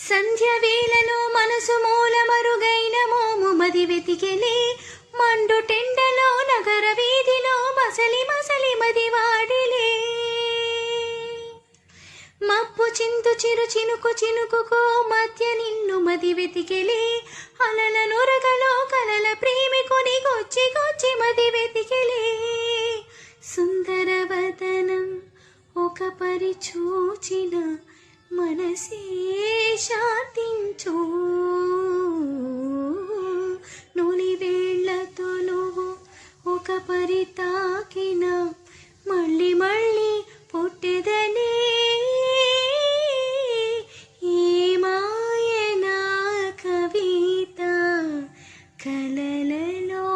సంధ్య వేళలో మనసు మూల మరుగైన మోము మది వెతికెలే, మండు టెండలో నగర వీధిలో మసలి మసలి మది వాడిలే. మబ్బు చింతు చిరు చినుకు చినుకుకో మధ్య నిన్ను మది వెతికెలే, అలల నొరగలో కలల ప్రేమికుని కొచ్చి కొచ్చి మది వెతికెలే. సుందరవదనం ఒక పరి చూచిన మనసే శాంతించు, నూలి వేళ్లతో నువ్వు ఒక పరి తాకిన మళ్ళీ మళ్ళీ పుట్టెదనే. ఈ మాయనా కవిత కలలలో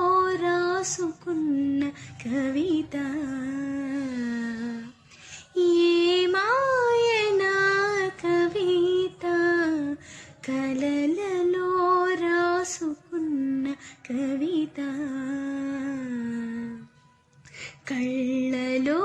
రాసుకున్న కవిత. కలలలో రాసుకున్న కవిత, కళ్ళలో